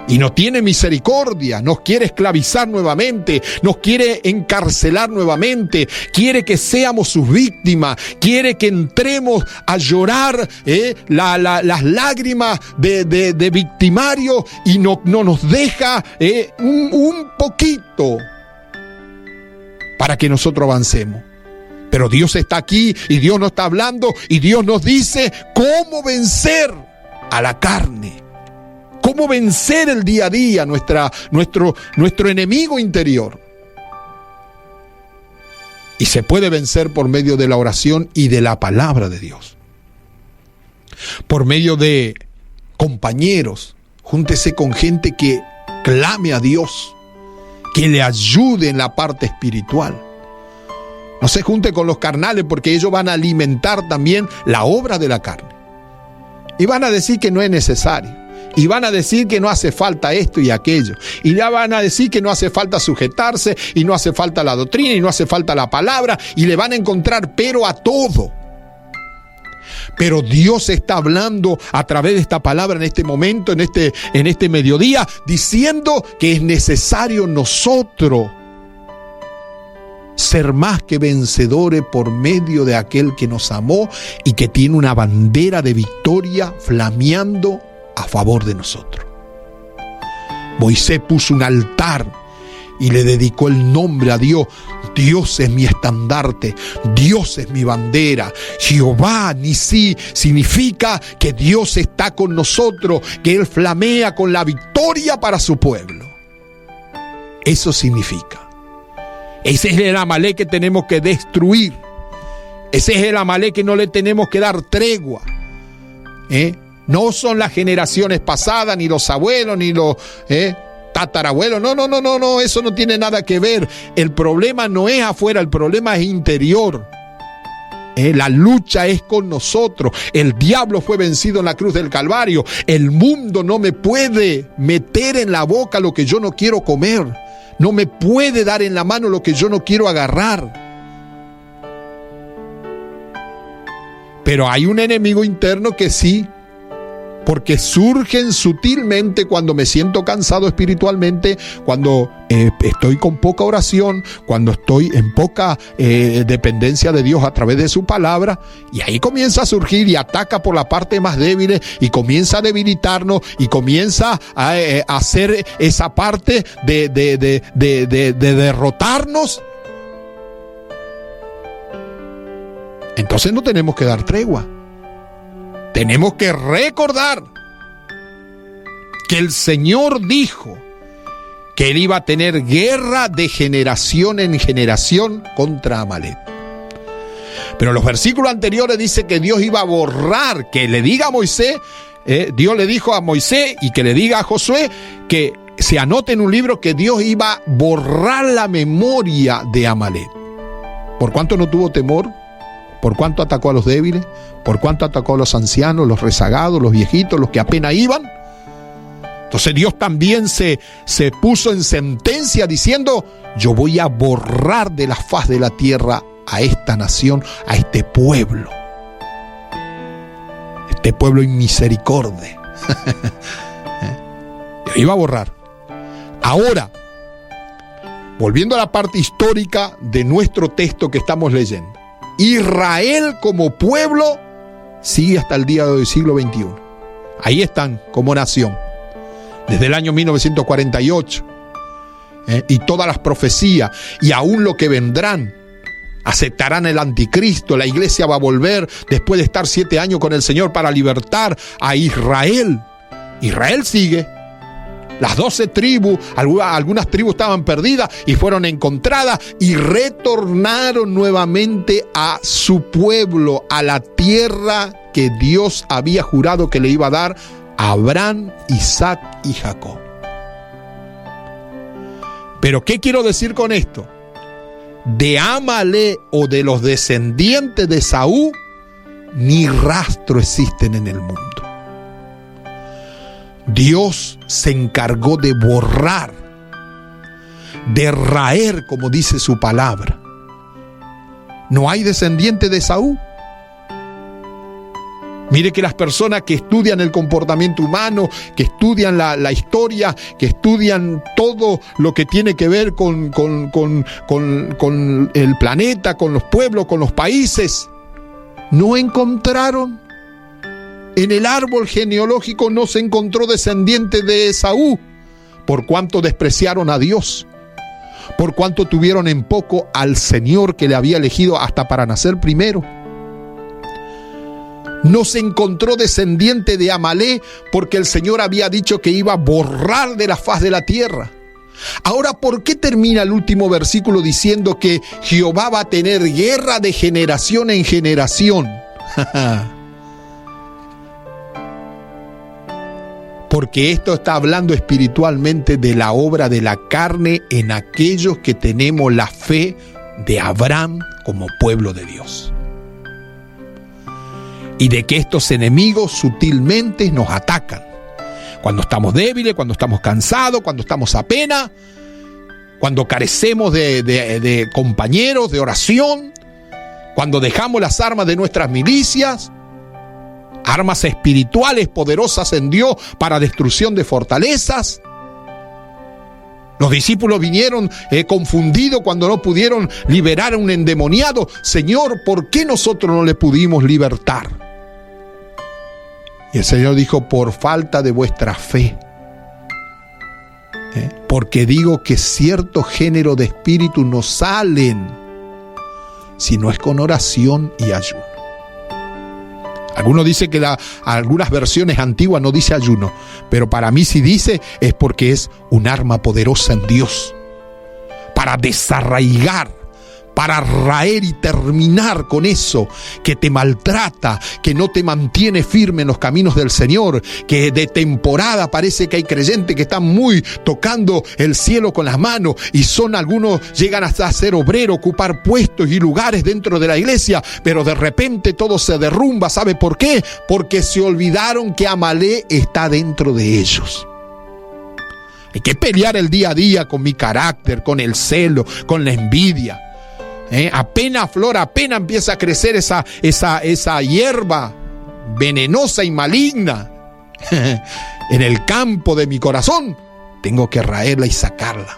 Y no tiene misericordia, nos quiere esclavizar nuevamente, nos quiere encarcelar nuevamente, quiere que seamos sus víctimas, quiere que entremos a llorar las lágrimas de victimario y no nos deja un poquito para que nosotros avancemos. Pero Dios está aquí y Dios nos está hablando y Dios nos dice cómo vencer a la carne. Cómo vencer el día a día, nuestro enemigo interior. Y se puede vencer por medio de la oración y de la palabra de Dios. Por medio de compañeros. Júntese con gente que clame a Dios, que le ayude en la parte espiritual. No se junte con los carnales, porque ellos van a alimentar también la obra de la carne. Y van a decir que no es necesario. Y van a decir que no hace falta esto y aquello. Y ya van a decir que no hace falta sujetarse, y no hace falta la doctrina, y no hace falta la palabra, y le van a encontrar pero a todo. Pero Dios está hablando a través de esta palabra en este momento, en este mediodía, diciendo que es necesario nosotros ser más que vencedores por medio de aquel que nos amó y que tiene una bandera de victoria flameando a favor de nosotros. Moisés puso un altar y le dedicó el nombre a Dios. Dios es mi estandarte, Dios es mi bandera. Jehová Nisí significa que Dios está con nosotros, que Él flamea con la victoria para su pueblo. Eso significa. Ese es el Amalek que tenemos que destruir. Ese es el Amalek que no le tenemos que dar tregua. No son las generaciones pasadas, ni los abuelos, ni los tatarabuelos. No, eso no tiene nada que ver. El problema no es afuera, el problema es interior. La lucha es con nosotros. El diablo fue vencido en la cruz del Calvario. El mundo no me puede meter en la boca lo que yo no quiero comer. No me puede dar en la mano lo que yo no quiero agarrar. Pero hay un enemigo interno que sí, porque surgen sutilmente cuando me siento cansado espiritualmente, cuando estoy con poca oración, cuando estoy en poca dependencia de Dios a través de su palabra, y ahí comienza a surgir y ataca por la parte más débil y comienza a debilitarnos y comienza a hacer esa parte de derrotarnos. Entonces no tenemos que dar tregua. Tenemos que recordar que el Señor dijo que Él iba a tener guerra de generación en generación contra Amalek. Pero los versículos anteriores dice que Dios iba a borrar, que le diga a Moisés, Dios le dijo a Moisés y que le diga a Josué que se anote en un libro que Dios iba a borrar la memoria de Amalek. ¿Por cuánto no tuvo temor? ¿Por cuánto atacó a los débiles? ¿Por cuánto atacó a los ancianos, los rezagados, los viejitos, los que apenas iban? Entonces Dios también se puso en sentencia diciendo: yo voy a borrar de la faz de la tierra a esta nación, a este pueblo inmisericordia. Lo iba a borrar. Ahora, volviendo a la parte histórica de nuestro texto que estamos leyendo, Israel como pueblo sigue hasta el día de hoy, siglo XXI. Ahí están como nación, desde el año 1948. Y todas las profecías, y aún lo que vendrán, aceptarán el anticristo. La iglesia va a volver después de estar 7 años con el Señor para libertar a Israel. Israel sigue. Las 12 tribus, algunas tribus estaban perdidas y fueron encontradas y retornaron nuevamente a su pueblo, a la tierra que Dios había jurado que le iba a dar a Abraham, Isaac y Jacob. Pero ¿qué quiero decir con esto? De Amalek o de los descendientes de Esaú, ni rastro existen en el mundo. Dios se encargó de borrar, de raer, como dice su palabra. No hay descendiente de Esaú. Mire que las personas que estudian el comportamiento humano, que estudian la historia, que estudian todo lo que tiene que ver con el planeta, con los pueblos, con los países, no encontraron. En el árbol genealógico no se encontró descendiente de Esaú, por cuanto despreciaron a Dios, por cuanto tuvieron en poco al Señor que le había elegido hasta para nacer primero. No se encontró descendiente de Amalek porque el Señor había dicho que iba a borrar de la faz de la tierra. Ahora, ¿por qué termina el último versículo diciendo que Jehová va a tener guerra de generación en generación? Porque esto está hablando espiritualmente de la obra de la carne en aquellos que tenemos la fe de Abraham como pueblo de Dios. Y de que estos enemigos sutilmente nos atacan. Cuando estamos débiles, cuando estamos cansados, cuando estamos apenas, cuando carecemos de compañeros, de oración, cuando dejamos las armas de nuestras milicias, armas espirituales poderosas en Dios para destrucción de fortalezas. Los discípulos vinieron confundidos cuando no pudieron liberar a un endemoniado. Señor, ¿por qué nosotros no le pudimos libertar? Y el Señor dijo, por falta de vuestra fe. Porque digo que cierto género de espíritu no salen si no es con oración y ayuno. Algunos dicen que algunas versiones antiguas no dice ayuno, pero para mí si dice es porque es un arma poderosa en Dios para desarraigar, para raer y terminar con eso que te maltrata, que no te mantiene firme en los caminos del Señor, que de temporada parece que hay creyentes que están muy tocando el cielo con las manos y son algunos, llegan hasta ser obreros, ocupar puestos y lugares dentro de la iglesia, pero de repente todo se derrumba. ¿Sabe por qué? Porque se olvidaron que Amalek está dentro de ellos. Hay que pelear el día a día con mi carácter, con el celo, con la envidia. Apenas aflora, apenas empieza a crecer esa hierba venenosa y maligna en el campo de mi corazón, tengo que raerla y sacarla.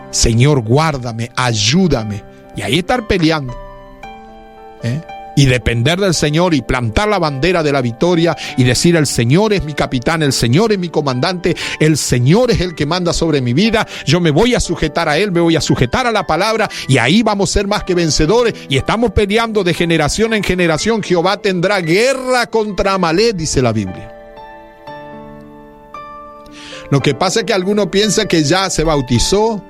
Señor, guárdame, ayúdame. Y ahí estar peleando. Y depender del Señor y plantar la bandera de la victoria y decir: el Señor es mi capitán, el Señor es mi comandante, el Señor es el que manda sobre mi vida, yo me voy a sujetar a Él, me voy a sujetar a la palabra y ahí vamos a ser más que vencedores. Y estamos peleando de generación en generación. Jehová tendrá guerra contra Amalek, dice la Biblia. Lo que pasa es que algunos piensan que ya se bautizó.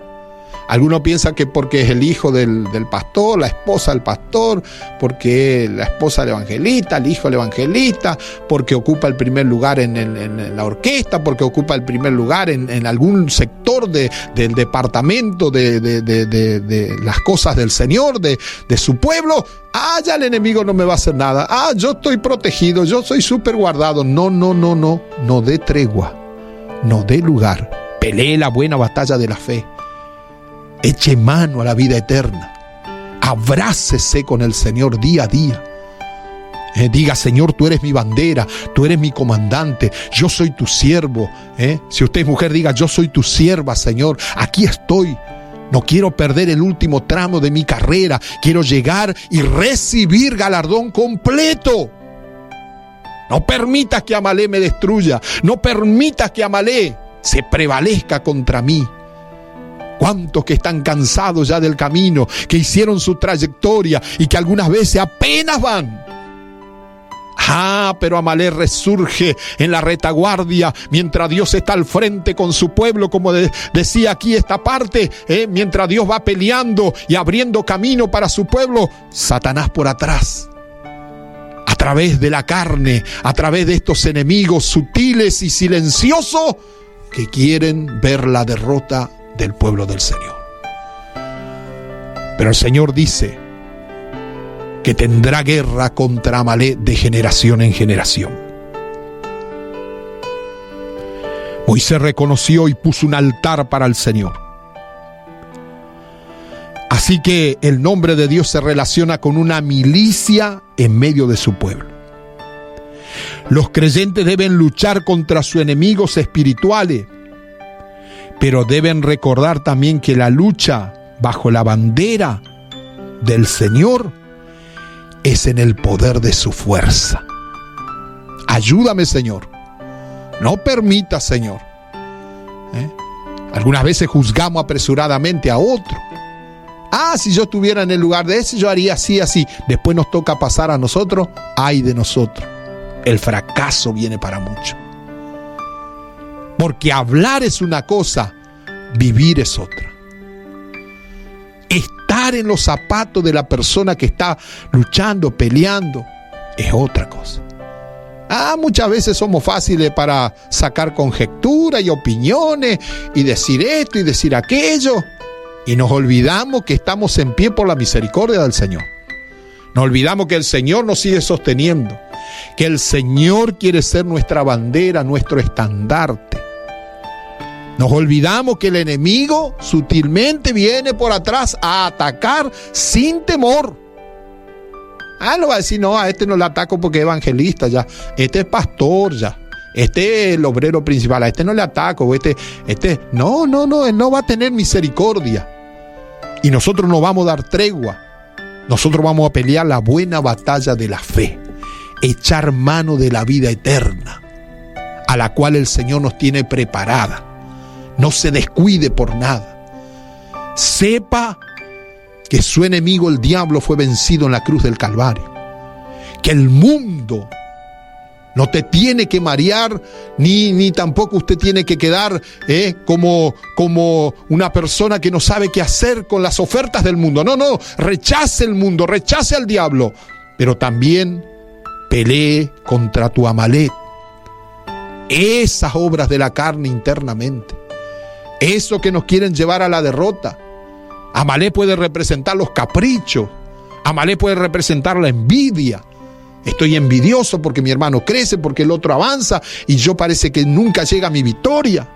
Algunos piensan que porque es el hijo del pastor, la esposa del pastor, porque la esposa del evangelista, el hijo del evangelista, porque ocupa el primer lugar en la orquesta, porque ocupa el primer lugar en algún sector del departamento de las cosas del Señor, de su pueblo. Ya el enemigo no me va a hacer nada. Yo estoy protegido, yo soy súper guardado. No dé tregua, no dé lugar. Pelee la buena batalla de la fe. Eche mano a la vida eterna. Abrácese con el Señor día a día. Diga: Señor, tú eres mi bandera, tú eres mi comandante, yo soy tu siervo. Si usted es mujer, diga: yo soy tu sierva, Señor, aquí estoy. No quiero perder el último tramo de mi carrera, quiero llegar y recibir galardón completo. No permitas que Amalek me destruya, no permitas que Amalek se prevalezca contra mí. ¿Cuántos que están cansados ya del camino, que hicieron su trayectoria y que algunas veces apenas van? Pero Amalek resurge en la retaguardia mientras Dios está al frente con su pueblo, como decía aquí esta parte, mientras Dios va peleando y abriendo camino para su pueblo. Satanás por atrás, a través de la carne, a través de estos enemigos sutiles y silenciosos que quieren ver la derrota del pueblo del Señor. Pero el Señor dice que tendrá guerra contra Amalek de generación en generación. Moisés reconoció y puso un altar para el Señor. Así que el nombre de Dios se relaciona con una milicia en medio de su pueblo. Los creyentes deben luchar contra sus enemigos espirituales, pero deben recordar también que la lucha bajo la bandera del Señor es en el poder de su fuerza. Ayúdame, Señor. No permita, Señor. Algunas veces juzgamos apresuradamente a otro. Si yo estuviera en el lugar de ese, yo haría así, así. Después nos toca pasar a nosotros. Ay de nosotros. El fracaso viene para muchos. Porque hablar es una cosa, vivir es otra. Estar en los zapatos de la persona que está luchando, peleando, es otra cosa. Muchas veces somos fáciles para sacar conjeturas y opiniones y decir esto y decir aquello, y nos olvidamos que estamos en pie por la misericordia del Señor. Nos olvidamos que el Señor nos sigue sosteniendo, que el Señor quiere ser nuestra bandera, nuestro estandarte. Nos olvidamos que el enemigo sutilmente viene por atrás a atacar sin temor. No va a decir: no, a este no le ataco porque es evangelista ya, este es pastor ya, este es el obrero principal, a este no le ataco, no, él no va a tener misericordia. Y nosotros no vamos a dar tregua. Nosotros vamos a pelear la buena batalla de la fe, echar mano de la vida eterna, a la cual el Señor nos tiene preparada. No se descuide por nada. Sepa que su enemigo, el diablo, fue vencido en la cruz del Calvario. Que el mundo no te tiene que marear, ni tampoco usted tiene que quedar como una persona que no sabe qué hacer con las ofertas del mundo. No, rechace el mundo, rechace al diablo, pero también pelee contra tu Amalek. Esas obras de la carne internamente, eso que nos quieren llevar a la derrota. Amalek puede representar los caprichos, Amalek puede representar la envidia. Estoy envidioso porque mi hermano crece, porque el otro avanza y yo parece que nunca llega a mi victoria.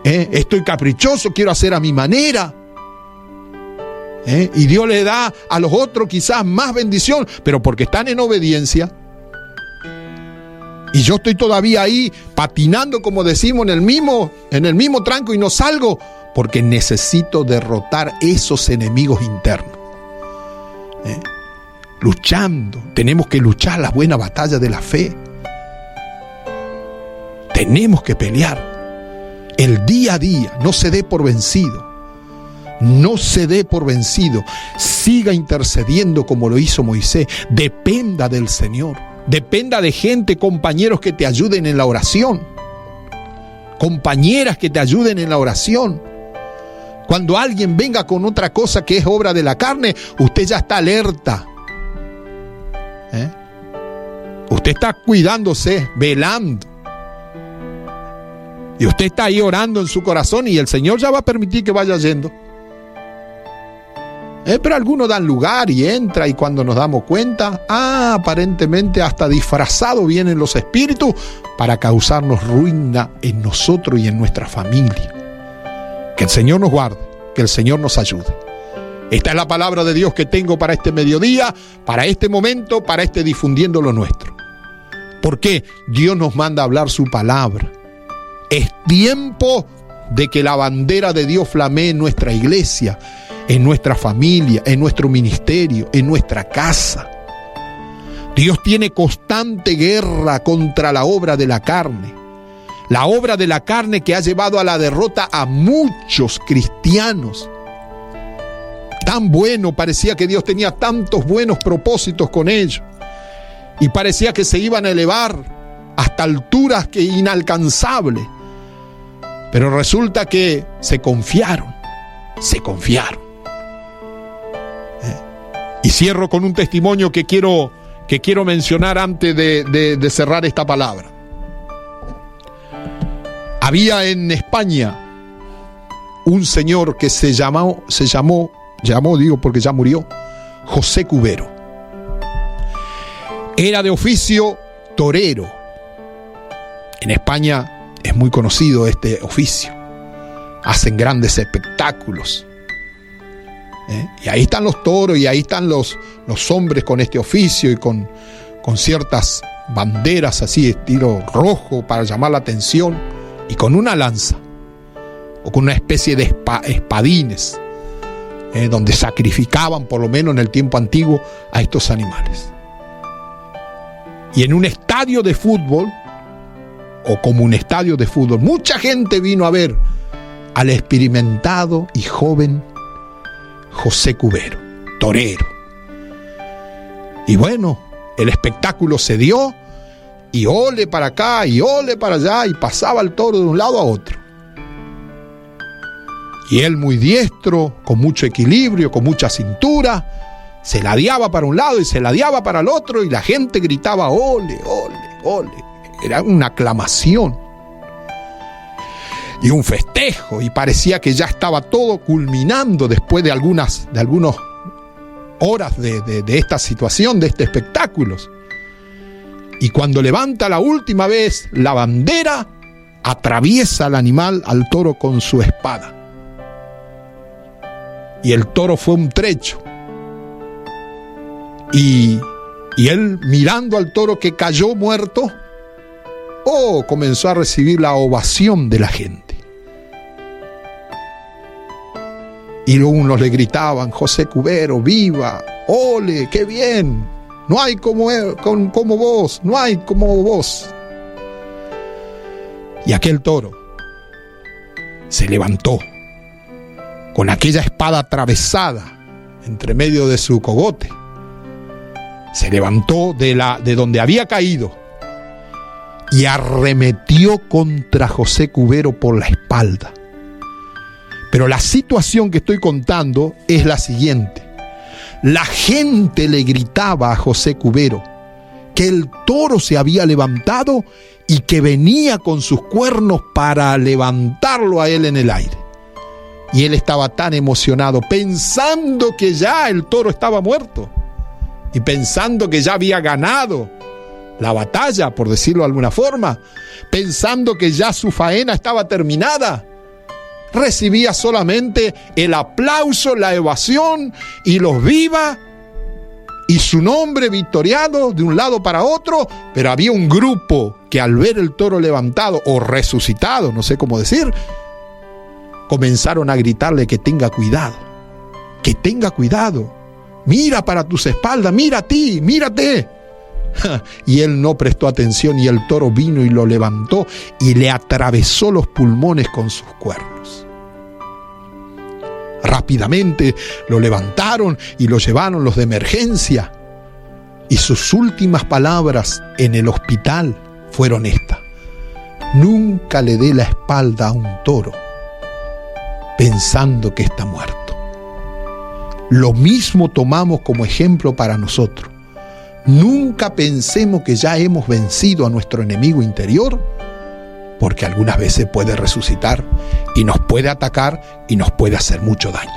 Estoy caprichoso, quiero hacer a mi manera. Y Dios le da a los otros quizás más bendición, pero porque están en obediencia. Y yo estoy todavía ahí patinando, como decimos, en el mismo tranco y no salgo, porque necesito derrotar esos enemigos internos. Luchando, tenemos que luchar la buena batalla de la fe. Tenemos que pelear el día a día. No se dé por vencido. No se dé por vencido. Siga intercediendo como lo hizo Moisés. Dependa del Señor. Dependa de gente, compañeros que te ayuden en la oración. Compañeras que te ayuden en la oración. Cuando alguien venga con otra cosa que es obra de la carne, usted ya está alerta. Usted está cuidándose, velando. Y usted está ahí orando en su corazón y el Señor ya va a permitir que vaya yendo. Pero algunos dan lugar y entra, y cuando nos damos cuenta, aparentemente hasta disfrazados vienen los espíritus para causarnos ruina en nosotros y en nuestra familia. Que el Señor nos guarde, que el Señor nos ayude. Esta es la palabra de Dios que tengo para este mediodía, para este momento, para este difundiendo lo nuestro. Porque Dios nos manda a hablar su palabra. Es tiempo de que la bandera de Dios flamee en nuestra iglesia, en nuestra familia, en nuestro ministerio, en nuestra casa. Dios tiene constante guerra contra la obra de la carne. La obra de la carne que ha llevado a la derrota a muchos cristianos. Tan bueno, parecía que Dios tenía tantos buenos propósitos con ellos. Y parecía que se iban a elevar hasta alturas que inalcanzables. Pero resulta que se confiaron. Y cierro con un testimonio que quiero mencionar antes de cerrar esta palabra. Había en España un señor que se llamó, digo porque ya murió, José Cubero. Era de oficio torero. En España es muy conocido este oficio. Hacen grandes espectáculos. Y ahí están los toros y ahí están los hombres con este oficio y con ciertas banderas así, estilo rojo para llamar la atención, y con una lanza o con una especie de espadines, donde sacrificaban, por lo menos en el tiempo antiguo, a estos animales. Y en un estadio de fútbol, o como un estadio de fútbol, mucha gente vino a ver al experimentado y joven José Cubero, torero. Y bueno, el espectáculo se dio, y ole para acá y ole para allá, y pasaba el toro de un lado a otro. Y él, muy diestro, con mucho equilibrio, con mucha cintura, se ladeaba para un lado y se ladeaba para el otro, y la gente gritaba ole, ole, ole. Era una aclamación y un festejo, y parecía que ya estaba todo culminando después de algunas horas de esta situación, de este espectáculo. Y cuando levanta la última vez la bandera, atraviesa al animal, al toro, con su espada. Y el toro fue un trecho. Y él, mirando al toro que cayó muerto, comenzó a recibir la ovación de la gente. Y unos le gritaban: José Cubero, viva, ole, qué bien, no hay como vos, no hay como vos. Y aquel toro se levantó con aquella espada atravesada entre medio de su cogote. Se levantó de donde había caído y arremetió contra José Cubero por la espalda. Pero la situación que estoy contando es la siguiente. La gente le gritaba a José Cubero que el toro se había levantado y que venía con sus cuernos para levantarlo a él en el aire. Y él estaba tan emocionado, pensando que ya el toro estaba muerto y pensando que ya había ganado la batalla, por decirlo de alguna forma, pensando que ya su faena estaba terminada. Recibía solamente el aplauso, la ovación y los viva, y su nombre victoriado de un lado para otro. Pero había un grupo que, al ver el toro levantado o resucitado, no sé cómo decir, comenzaron a gritarle que tenga cuidado, mira para tus espaldas, mira a ti, mírate. Y él no prestó atención, y el toro vino y lo levantó y le atravesó los pulmones con sus cuernos. Rápidamente lo levantaron y lo llevaron los de emergencia, y sus últimas palabras en el hospital fueron estas: nunca le dé la espalda a un toro pensando que está muerto. Lo mismo tomamos como ejemplo para nosotros. Nunca pensemos que ya hemos vencido a nuestro enemigo interior, porque algunas veces puede resucitar y nos puede atacar y nos puede hacer mucho daño.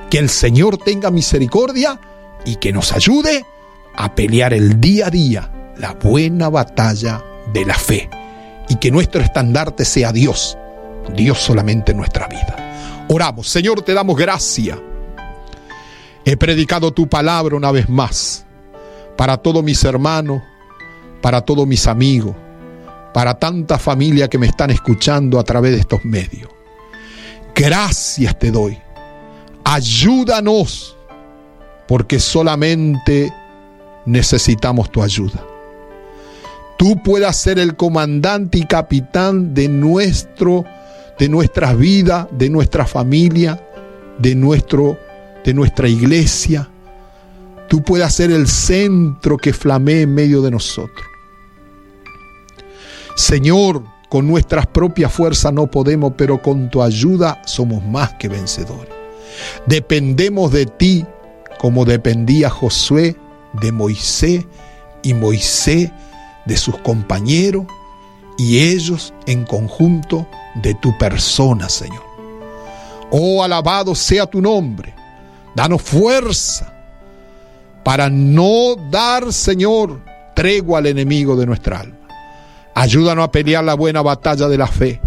Que el Señor tenga misericordia y que nos ayude a pelear el día a día la buena batalla de la fe, y que nuestro estandarte sea Dios solamente en nuestra vida. Oramos. Señor, te damos gracias He predicado tu palabra una vez más para todos mis hermanos, para todos mis amigos, para tanta familia que me están escuchando a través de estos medios. Gracias te doy. Ayúdanos, porque solamente necesitamos tu ayuda. Tú puedas ser el comandante y capitán de nuestras vidas, de nuestra familia, de nuestra iglesia. Tú puedas ser el centro que flamee en medio de nosotros. Señor, con nuestras propias fuerzas no podemos, pero con tu ayuda somos más que vencedores. Dependemos de ti como dependía Josué de Moisés y Moisés de sus compañeros y ellos en conjunto de tu persona, Señor. Oh, alabado sea tu nombre. Danos fuerza para no dar, Señor, tregua al enemigo de nuestra alma. Ayúdanos a pelear la buena batalla de la fe.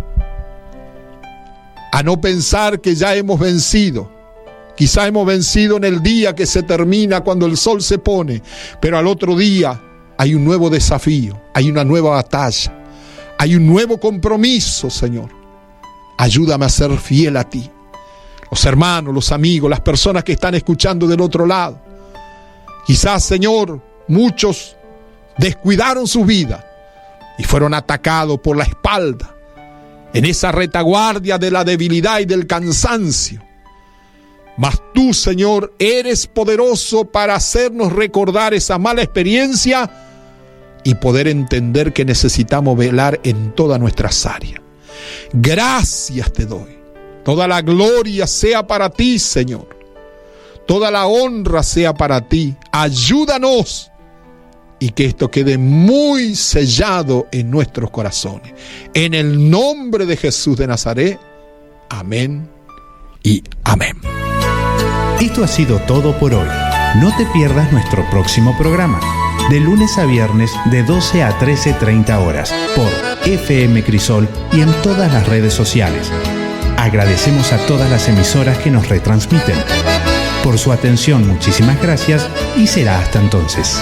A no pensar que ya hemos vencido. Quizá hemos vencido en el día que se termina cuando el sol se pone, pero al otro día hay un nuevo desafío, hay una nueva batalla, hay un nuevo compromiso, Señor. Ayúdame a ser fiel a ti. Los hermanos, los amigos, las personas que están escuchando del otro lado. Quizás, Señor, muchos descuidaron su vida y fueron atacados por la espalda, en esa retaguardia de la debilidad y del cansancio. Mas tú, Señor, eres poderoso para hacernos recordar esa mala experiencia y poder entender que necesitamos velar en todas nuestras áreas. Gracias te doy. Toda la gloria sea para ti, Señor. Toda la honra sea para ti. Ayúdanos y que esto quede muy sellado en nuestros corazones. En el nombre de Jesús de Nazaret. Amén y amén. Esto ha sido todo por hoy. No te pierdas nuestro próximo programa, de lunes a viernes de 12 a 13:30 horas, por FM Crisol y en todas las redes sociales. Agradecemos a todas las emisoras que nos retransmiten. Por su atención, muchísimas gracias y será hasta entonces.